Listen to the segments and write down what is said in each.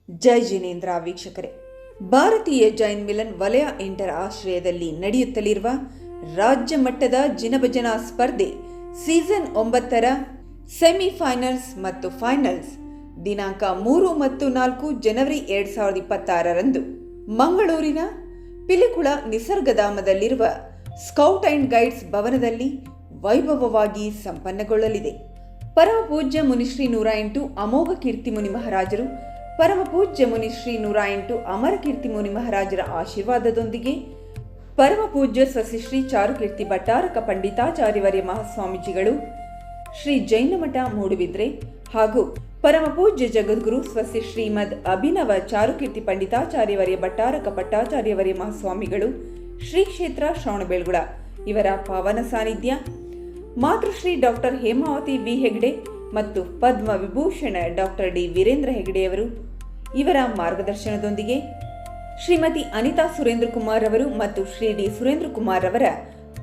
ಜೈ ಜಿನೇಂದ್ರ ವೀಕ್ಷಕರೇ, ಭಾರತೀಯ ಜೈನ್ ಮಿಲನ್ ವಲಯ 8ರ ಆಶ್ರಯದಲ್ಲಿ ನಡೆಯುತ್ತಲಿರುವ ರಾಜ್ಯ ಮಟ್ಟದ ಜಿನಭಜನಾ ಸ್ಪರ್ಧೆ ಸೀಸನ್ 9ರ ಸೆಮಿಫೈನಲ್ಸ್ ಮತ್ತು ಫೈನಲ್ಸ್ ದಿನಾಂಕ 3 ಮತ್ತು 4 ಜನವರಿ 2026ರಂದು ಮಂಗಳೂರಿನ ಪಿಲಿಕುಳ ನಿಸರ್ಗಧಾಮದಲ್ಲಿರುವ ಸ್ಕೌಟ್ ಅಂಡ್ ಗೈಡ್ಸ್ ಭವನದಲ್ಲಿ ವೈಭವವಾಗಿ ಸಂಪನ್ನಗೊಳ್ಳಲಿದೆ. ಪರಮಪೂಜ್ಯ ಮುನಿಶ್ರೀ 108 ಅಮೋಘ ಕೀರ್ತಿ ಮುನಿ ಮಹಾರಾಜರು, ಪರಮಪೂಜ್ಯ ಮುನಿಶ್ರೀ 108 ಅಮರ ಕೀರ್ತಿ ಮುನಿ ಮಹಾರಾಜರ ಆಶೀರ್ವಾದದೊಂದಿಗೆ ಪರಮಪೂಜ್ಯ ಸಸಿಶ್ರೀ ಚಾರುಕೀರ್ತಿ ಭಟ್ಟಾರಕ ಪಂಡಿತಾಚಾರ್ಯವರ್ಯ ಮಹಾಸ್ವಾಮೀಜಿಗಳು, ಶ್ರೀ ಜೈನಮಠ ಮೂಡುಬಿದ್ರೆ ಹಾಗೂ ಪರಮಪೂಜ್ಯ ಜಗದ್ಗುರು ಸ್ವಸ್ತಿ ಶ್ರೀಮದ್ ಅಭಿನವ ಚಾರುಕೀರ್ತಿ ಪಂಡಿತಾಚಾರ್ಯವರ್ಯ ಭಟ್ಟಾರಕ ಪಟ್ಟಾಚಾರ್ಯವರ್ಯ ಮಹಾಸ್ವಾಮಿಗಳು, ಶ್ರೀ ಕ್ಷೇತ್ರ ಶ್ರವಣಬೆಳಗೊಳ ಇವರ ಪಾವನ ಸಾನ್ನಿಧ್ಯ, ಮಾತೃಶ್ರೀ ಡಾಕ್ಟರ್ ಹೇಮಾವತಿ ಬಿ ಹೆಗ್ಡೆ ಮತ್ತು ಪದ್ಮ ವಿಭೂಷಣ ಡಾಕ್ಟರ್ ಡಿ ವೀರೇಂದ್ರ ಹೆಗ್ಡೆಯವರು ಇವರ ಮಾರ್ಗದರ್ಶನದೊಂದಿಗೆ ಶ್ರೀಮತಿ ಅನಿತಾ ಸುರೇಂದ್ರ ಕುಮಾರ್ ಅವರು ಮತ್ತು ಶ್ರೀ ಡಿ ಸುರೇಂದ್ರ ಕುಮಾರ್ ಅವರ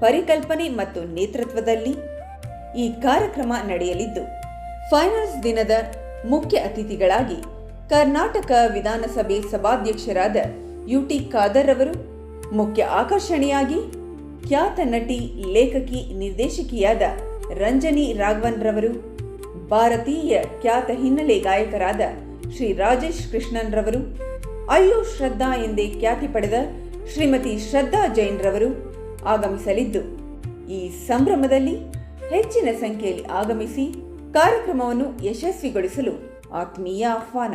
ಪರಿಕಲ್ಪನೆ ಮತ್ತು ನೇತೃತ್ವದಲ್ಲಿ ಈ ಕಾರ್ಯಕ್ರಮ ನಡೆಯಲಿದ್ದು, ಫೈನಲ್ಸ್ ದಿನದ ಮುಖ್ಯ ಅತಿಥಿಗಳಾಗಿ ಕರ್ನಾಟಕ ವಿಧಾನಸಭೆ ಸಭಾಧ್ಯಕ್ಷರಾದ ಯುಟಿ ಖಾದರ್ ಅವರು, ಮುಖ್ಯ ಆಕರ್ಷಣೆಯಾಗಿ ಖ್ಯಾತ ನಟಿ, ಲೇಖಕಿ, ನಿರ್ದೇಶಕಿಯಾದ ರಂಜನಿ ರಾಘವನ್ ರವರು, ಭಾರತೀಯ ಖ್ಯಾತ ಹಿನ್ನೆಲೆ ಗಾಯಕರಾದ ಶ್ರೀ ರಾಜೇಶ್ ಕೃಷ್ಣನ್ ರವರು, ಅಯ್ಯೋ ಶ್ರದ್ಧಾ ಎಂದೇ ಖ್ಯಾತಿ ಪಡೆದ ಶ್ರೀಮತಿ ಶ್ರದ್ಧಾ ಜೈನ್ ರವರು ಆಗಮಿಸಲಿದ್ದು, ಈ ಸಂಭ್ರಮದಲ್ಲಿ ಹೆಚ್ಚಿನ ಸಂಖ್ಯೆಯಲ್ಲಿ ಆಗಮಿಸಿ ಕಾರ್ಯಕ್ರಮವನ್ನು ಯಶಸ್ವಿಗೊಳಿಸಲು ಆತ್ಮೀಯ ಆಹ್ವಾನ.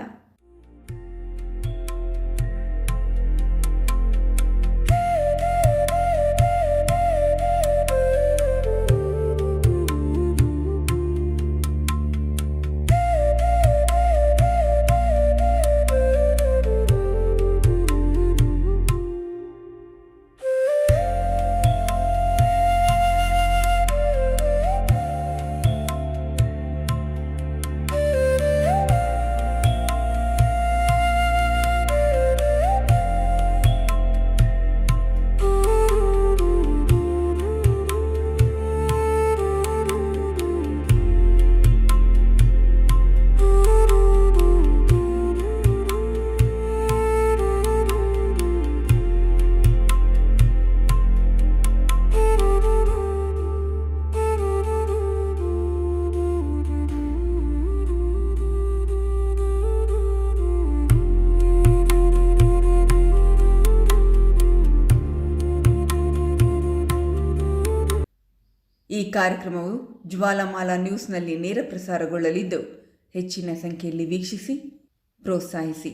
ಈ ಕಾರ್ಯಕ್ರಮವು ಜ್ವಾಲಾಮಾಲಾ ನ್ಯೂಸ್ನಲ್ಲಿ ನೇರ ಪ್ರಸಾರಗೊಳ್ಳಲಿದ್ದು, ಹೆಚ್ಚಿನ ಸಂಖ್ಯೆಯಲ್ಲಿ ವೀಕ್ಷಿಸಿ, ಪ್ರೋತ್ಸಾಹಿಸಿ.